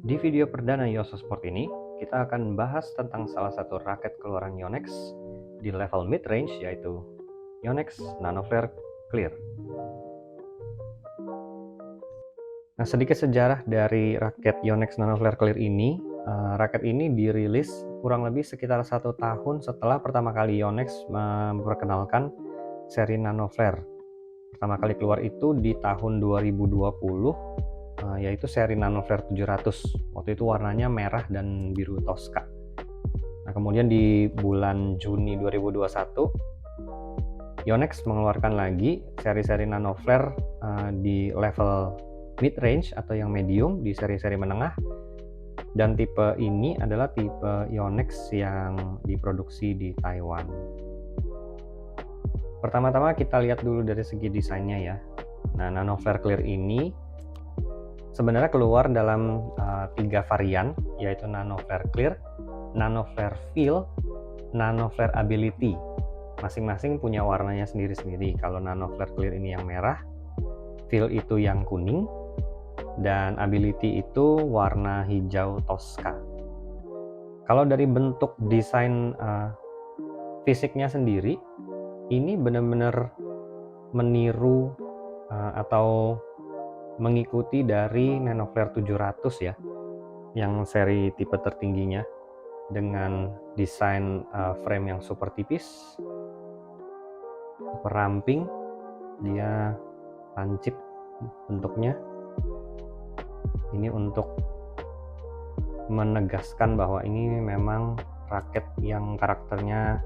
Di video perdana Yoso Sport ini, kita akan bahas tentang salah satu raket keluaran Yonex di level mid-range, yaitu Yonex Nanoflare Clear. Nah, sedikit sejarah dari raket Yonex Nanoflare Clear ini. Raket ini dirilis kurang lebih sekitar 1 tahun setelah pertama kali Yonex memperkenalkan seri Nanoflare. Pertama kali keluar itu di tahun 2020, yaitu seri Nanoflare 700. Waktu itu warnanya merah dan biru Tosca. Nah, kemudian di bulan Juni 2021, Yonex mengeluarkan lagi seri-seri Nanoflare di level mid-range atau yang medium, di seri-seri menengah. Dan tipe ini adalah tipe Yonex yang diproduksi di Taiwan. Pertama-tama kita lihat dulu dari segi desainnya ya. Nah, Nanoflare Clear ini sebenarnya keluar dalam 3 varian, yaitu Nanoflare Clear, Nanoflare Feel, Nanoflare Ability. Masing-masing punya warnanya sendiri-sendiri. Kalau Nanoflare Clear ini yang merah, Feel itu yang kuning, dan Ability itu warna hijau Tosca. Kalau dari bentuk desain fisiknya sendiri, ini benar-benar meniru atau mengikuti dari Nanoflare 700 ya, yang seri tipe tertingginya, dengan desain frame yang super tipis, super ramping, dia lancip bentuknya. Ini untuk menegaskan bahwa ini memang raket yang karakternya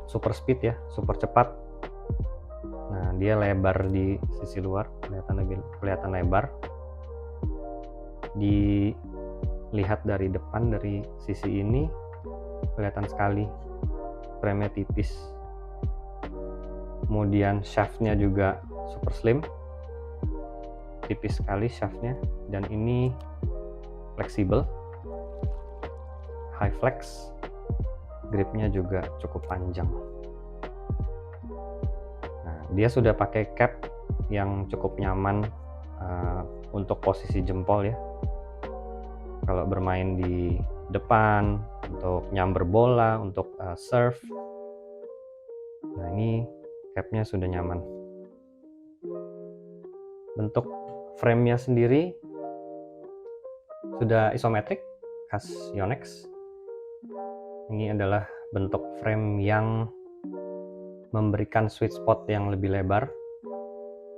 super speed ya, super cepat. Nah, dia lebar di sisi luar, kelihatan lebar. Dilihat dari depan, dari sisi ini kelihatan sekali frame-nya tipis. Kemudian shaft-nya juga super slim, tipis sekali shaft-nya, dan ini fleksibel, high flex, gripnya juga cukup panjang. Nah, dia sudah pakai cap yang cukup nyaman untuk posisi jempol ya, kalau bermain di depan, untuk nyamber bola, untuk serve. Nah, ini capnya sudah nyaman. Bentuk frame-nya sendiri sudah isometrik, khas Yonex. Ini adalah bentuk frame yang memberikan sweet spot yang lebih lebar,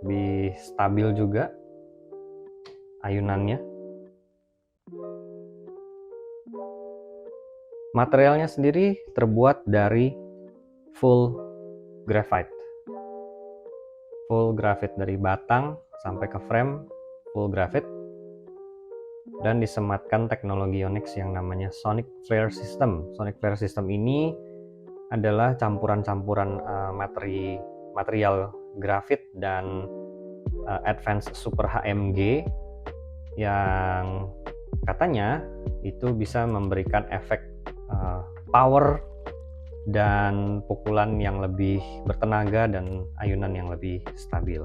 lebih stabil juga ayunannya. Materialnya sendiri terbuat dari full graphite. Full graphite dari batang sampai ke frame, full graphite, dan disematkan teknologi Yonex yang namanya Sonic Flare System. Sonic Flare System ini adalah campuran-campuran material grafit dan Advanced Super HMG yang katanya itu bisa memberikan efek power dan pukulan yang lebih bertenaga dan ayunan yang lebih stabil.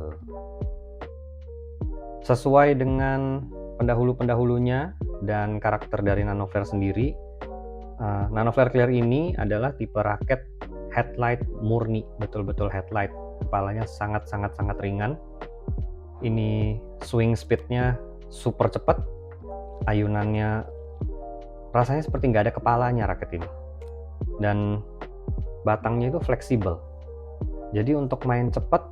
Sesuai dengan pendahulu-pendahulunya dan karakter dari Nanoflare sendiri, Nanoflare Clear ini adalah tipe raket headlight murni, betul-betul headlight. Kepalanya sangat-sangat ringan. Ini swing speednya super cepat, ayunannya rasanya seperti nggak ada kepalanya raket ini. Dan batangnya itu fleksibel. Jadi untuk main cepat,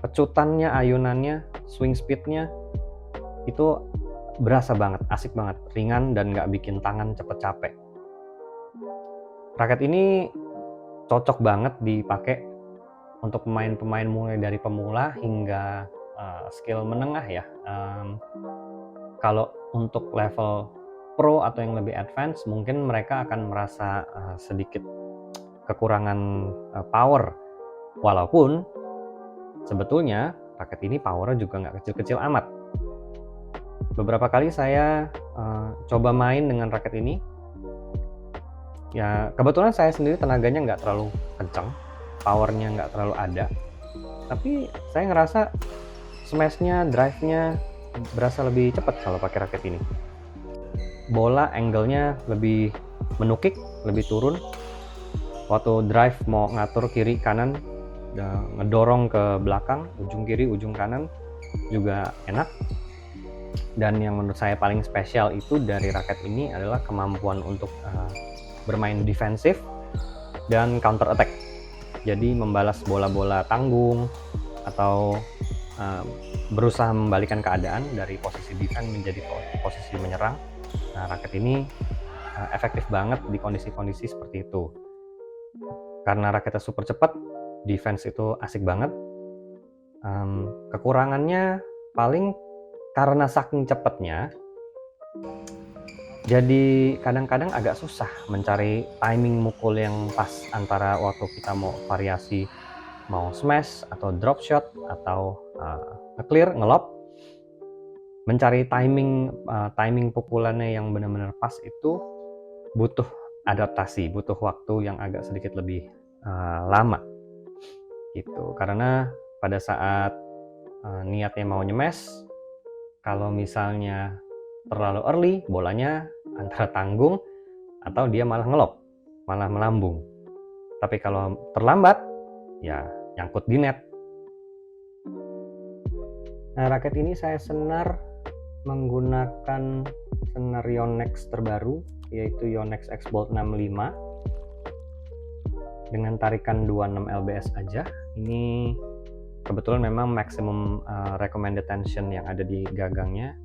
pecutannya, ayunannya, swing speednya itu berasa banget, asik banget, ringan dan nggak bikin tangan cepet capek. Raket ini cocok banget dipakai untuk pemain-pemain mulai dari pemula hingga skill menengah ya. Kalau untuk level pro atau yang lebih advance, mungkin mereka akan merasa sedikit kekurangan power. Walaupun sebetulnya raket ini powernya juga nggak kecil-kecil amat. Beberapa kali saya coba main dengan raket ini. Ya, kebetulan saya sendiri tenaganya nggak terlalu kencang, powernya nggak terlalu ada. Tapi saya ngerasa smash-nya, drive-nya berasa lebih cepat kalau pakai raket ini. bola angle-nya lebih menukik, lebih turun. Waktu drive mau ngatur kiri kanan, ngedorong ke belakang, ujung kiri, ujung kanan juga enak. Dan yang menurut saya paling spesial itu dari raket ini adalah kemampuan untuk bermain defensif dan counter attack. Jadi membalas bola-bola tanggung atau berusaha membalikan keadaan dari posisi defense menjadi posisi menyerang. Nah, raket ini efektif banget di kondisi-kondisi seperti itu. Karena raketnya super cepat, defense itu asik banget. Kekurangannya paling karena saking cepatnya, jadi kadang-kadang agak susah mencari timing mukul yang pas antara waktu kita mau variasi, mau smash atau drop shot atau nge-clear, nge-lob. Mencari timing pukulannya yang benar-benar pas itu butuh adaptasi, butuh waktu yang agak sedikit lebih lama gitu. Karena pada saat niatnya mau nyemes, kalau misalnya terlalu early, bolanya antara tanggung atau dia malah ngelob, malah melambung. Tapi kalau terlambat, ya nyangkut di net. Nah, raket ini saya senar menggunakan senar Yonex terbaru, yaitu Yonex X-Bolt 65 dengan tarikan 26 lbs aja. Ini kebetulan memang maximum recommended tension yang ada di gagangnya.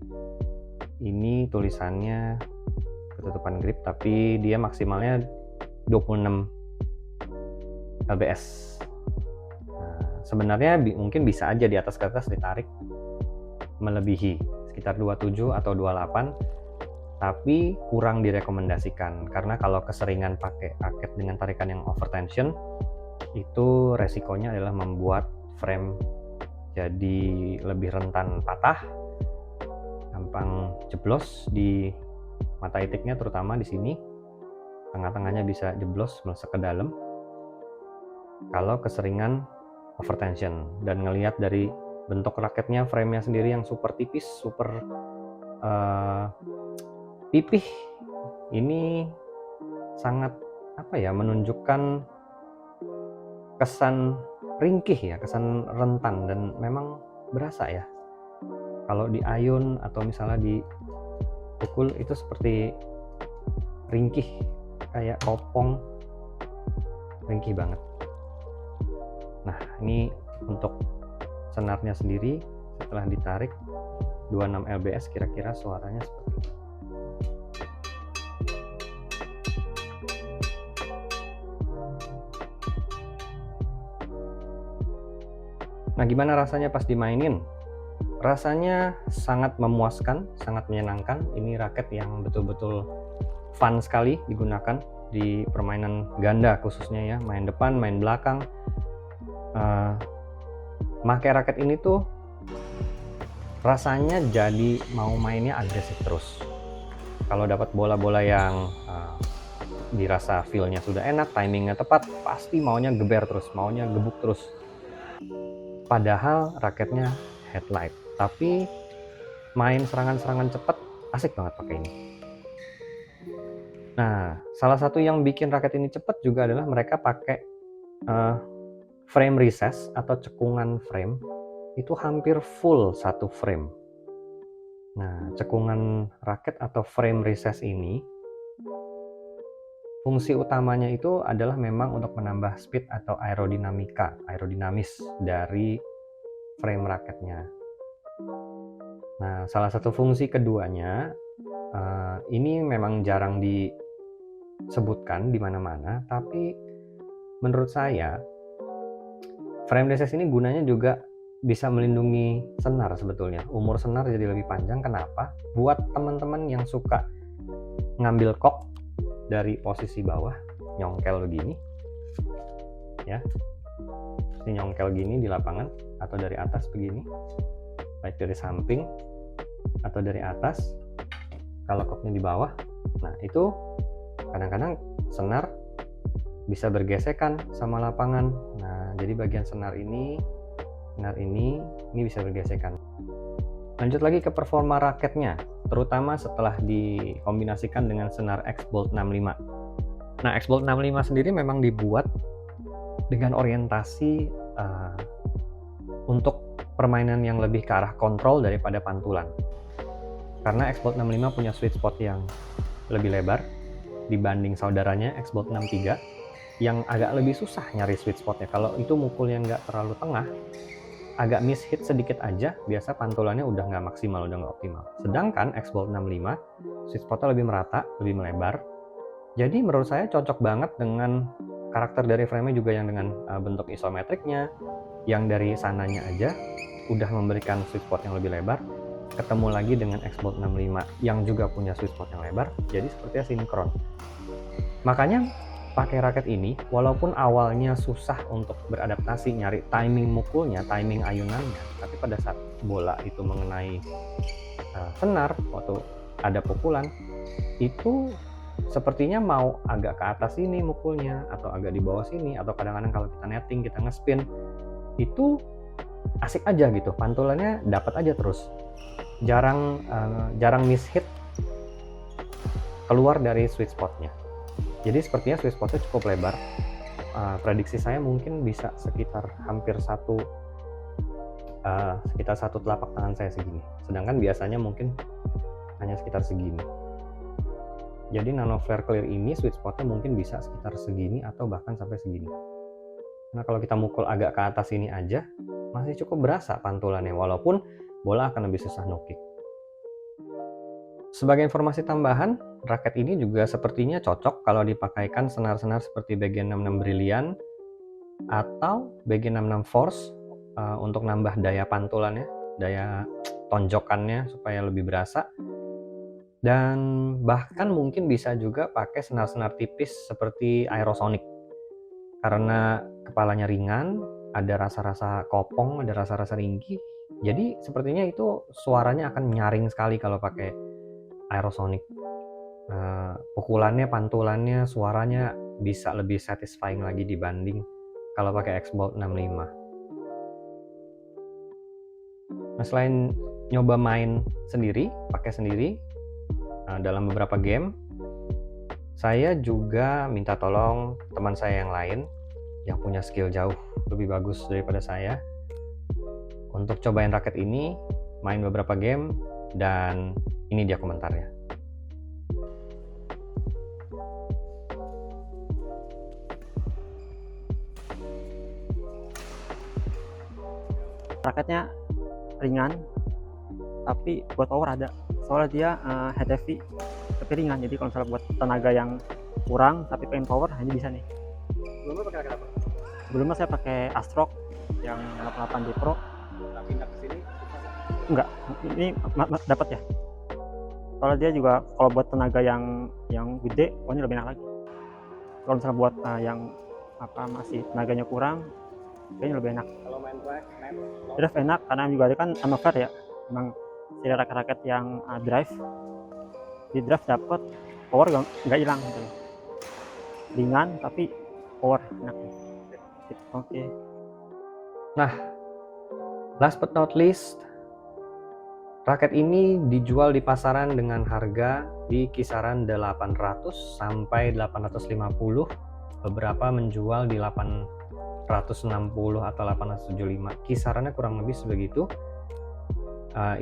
Ini tulisannya ketutupan grip, tapi dia maksimalnya 26 lbs. Nah, sebenarnya mungkin bisa aja di atas kertas ditarik melebihi sekitar 27 atau 28, tapi kurang direkomendasikan karena kalau keseringan pakai raket dengan tarikan yang overtension, itu resikonya adalah membuat frame jadi lebih rentan patah, gampang jeblos di mata itiknya, terutama di sini tengah-tengahnya bisa jeblos masuk ke dalam kalau keseringan overtension. Dan ngelihat dari bentuk raketnya, frame-nya sendiri yang super tipis, super pipih, ini sangat menunjukkan kesan ringkih ya, kesan rentan, dan memang berasa ya kalau diayun atau misalnya dipukul itu seperti ringkih, kayak kopong, ringkih banget. Nah, ini untuk senarnya sendiri setelah ditarik 26 lbs, kira-kira suaranya seperti ini. Nah, gimana rasanya pas dimainin? Rasanya sangat memuaskan, sangat menyenangkan. Ini raket yang betul-betul fun sekali digunakan di permainan ganda khususnya ya, main depan, main belakang. Pakai raket ini tuh rasanya jadi mau mainnya agresif terus. Kalau dapat bola-bola yang dirasa feel-nya sudah enak, timingnya tepat, pasti maunya geber terus, maunya gebuk terus. Padahal raketnya headlight, tapi main serangan-serangan cepat asik banget pakai ini. Nah, salah satu yang bikin raket ini cepat juga adalah mereka pakai frame recess atau cekungan frame itu hampir full satu frame. Nah, cekungan raket atau frame recess ini fungsi utamanya itu adalah memang untuk menambah speed atau aerodinamis dari frame raketnya. Nah, salah satu fungsi keduanya ini memang jarang disebutkan di mana-mana, tapi menurut saya frame recess ini gunanya juga bisa melindungi senar sebetulnya. Umur senar jadi lebih panjang. Kenapa? Buat teman-teman yang suka ngambil kok dari posisi bawah, nyongkel begini ya, ini nyongkel gini di lapangan atau dari atas begini, baik dari samping atau dari atas, kalau koknya di bawah. Nah, itu kadang-kadang senar bisa bergesekan sama lapangan. Nah, jadi bagian senar ini bisa bergesekan. Lanjut lagi ke performa raketnya. terutama setelah dikombinasikan dengan senar X-Bolt 65. Nah, X-Bolt 65 sendiri memang dibuat dengan orientasi untuk permainan yang lebih ke arah kontrol daripada pantulan. Karena X-Bolt 65 punya sweet spot yang lebih lebar dibanding saudaranya X-Bolt 63 yang agak lebih susah nyari sweet spotnya. Kalau itu mukulnya nggak terlalu tengah, agak miss hit sedikit aja, biasa pantulannya udah nggak maksimal, udah nggak optimal. Sedangkan X-Bolt 65 sweet spotnya lebih merata, lebih melebar. Jadi menurut saya cocok banget dengan karakter dari frame-nya juga yang dengan bentuk isometriknya, yang dari sananya aja udah memberikan sweet spot yang lebih lebar, ketemu lagi dengan X-Bolt 65 yang juga punya sweet spot yang lebar, jadi sepertinya sinkron. Makanya pakai raket ini, walaupun awalnya susah untuk beradaptasi nyari timing mukulnya, timing ayunannya, tapi pada saat bola itu mengenai senar, waktu ada pukulan, itu sepertinya mau agak ke atas sini mukulnya, atau agak di bawah sini, atau kadang-kadang kalau kita netting, kita nge-spin, itu asik aja gitu, pantulannya dapat aja terus. Jarang miss hit keluar dari sweet spotnya. Jadi sepertinya sweet spotnya cukup lebar. Prediksi saya mungkin bisa sekitar hampir satu telapak tangan saya segini. Sedangkan biasanya mungkin hanya sekitar segini. Jadi Nano Flare Clear ini sweet spotnya mungkin bisa sekitar segini atau bahkan sampai segini. Nah, kalau kita mukul agak ke atas ini aja, masih cukup berasa pantulannya, walaupun bola akan lebih susah no-kick. Sebagai informasi tambahan, raket ini juga sepertinya cocok kalau dipakaikan senar-senar seperti BG66 Brilliant atau BG66 Force untuk nambah daya pantulannya, daya tonjokannya supaya lebih berasa. Dan bahkan mungkin bisa juga pakai senar-senar tipis seperti Aerosonic. Karena kepalanya ringan, ada rasa-rasa kopong, ada rasa-rasa ringkih. Jadi sepertinya itu suaranya akan nyaring sekali kalau pakai Aerosonic. Pukulannya, pantulannya, suaranya bisa lebih satisfying lagi dibanding kalau pakai X-Bolt 65. Nah, selain nyoba main sendiri, pakai sendiri dalam beberapa game, saya juga minta tolong teman saya yang lain yang punya skill jauh lebih bagus daripada saya untuk cobain raket ini, main beberapa game, dan ini dia komentarnya. Raketnya ringan, tapi buat power ada. Soalnya dia head heavy, tapi ringan. Jadi kalau misalnya buat tenaga yang kurang tapi pengen power, hanya bisa nih. Sebelumnya pakai raket apa? Sebelumnya saya pakai Astrock yang 88 D Pro. Pindah ke sini? Enggak, ini dapat ya. Soalnya dia juga kalau buat tenaga yang gede, pokoknya lebih enak lagi. Kalau misalnya buat yang masih tenaganya kurang, kayaknya lebih enak. Kalau main Drive enak karena juga ada kan Nano Flare ya, memang jadi raket-raket yang drive. Di drive dapat power nggak hilang gitu. Ringan tapi power enak. Oke. Nah, last but not least, raket ini dijual di pasaran dengan harga di kisaran 800 sampai 850. Beberapa menjual di 860 atau 875. Kisarannya kurang lebih sebegitu.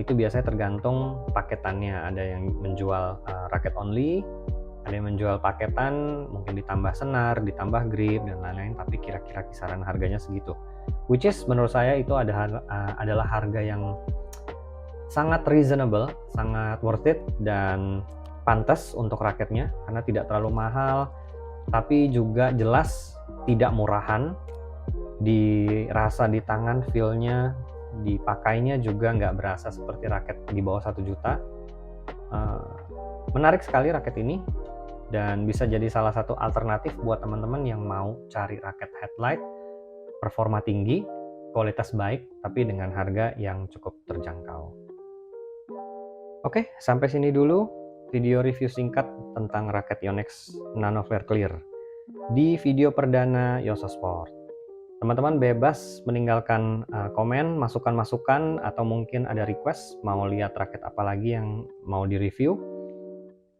Itu biasanya tergantung paketannya. Ada yang menjual raket only, ada yang menjual paketan, mungkin ditambah senar, ditambah grip, dan lain-lain, tapi kira-kira kisaran harganya segitu. Which is menurut saya itu adalah harga yang sangat reasonable, sangat worth it, dan pantas untuk raketnya, karena tidak terlalu mahal, tapi juga jelas tidak murahan. Dirasa di tangan, feel-nya, dipakainya juga nggak berasa seperti raket di bawah 1 juta. Menarik sekali raket ini, dan bisa jadi salah satu alternatif buat teman-teman yang mau cari raket headlight performa tinggi, kualitas baik, tapi dengan harga yang cukup terjangkau. Oke, sampai sini dulu video review singkat tentang raket Yonex Nano Flare Clear di video perdana Yoso Sport. Teman-teman bebas meninggalkan komen, masukan-masukan, atau mungkin ada request mau lihat raket apa lagi yang mau direview.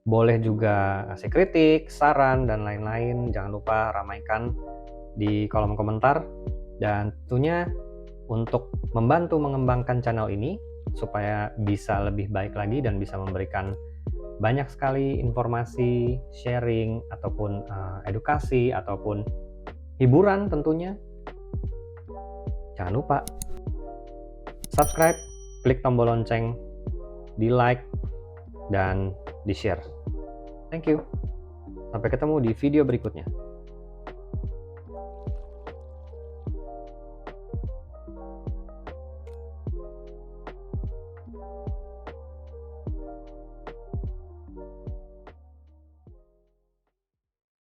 Boleh juga kasih kritik, saran, dan lain-lain. Jangan lupa ramaikan di kolom komentar. Dan tentunya untuk membantu mengembangkan channel ini supaya bisa lebih baik lagi dan bisa memberikan banyak sekali informasi, sharing, ataupun edukasi, ataupun hiburan tentunya. Jangan lupa subscribe, klik tombol lonceng, di like, dan di share. Thank you. Sampai ketemu di video berikutnya.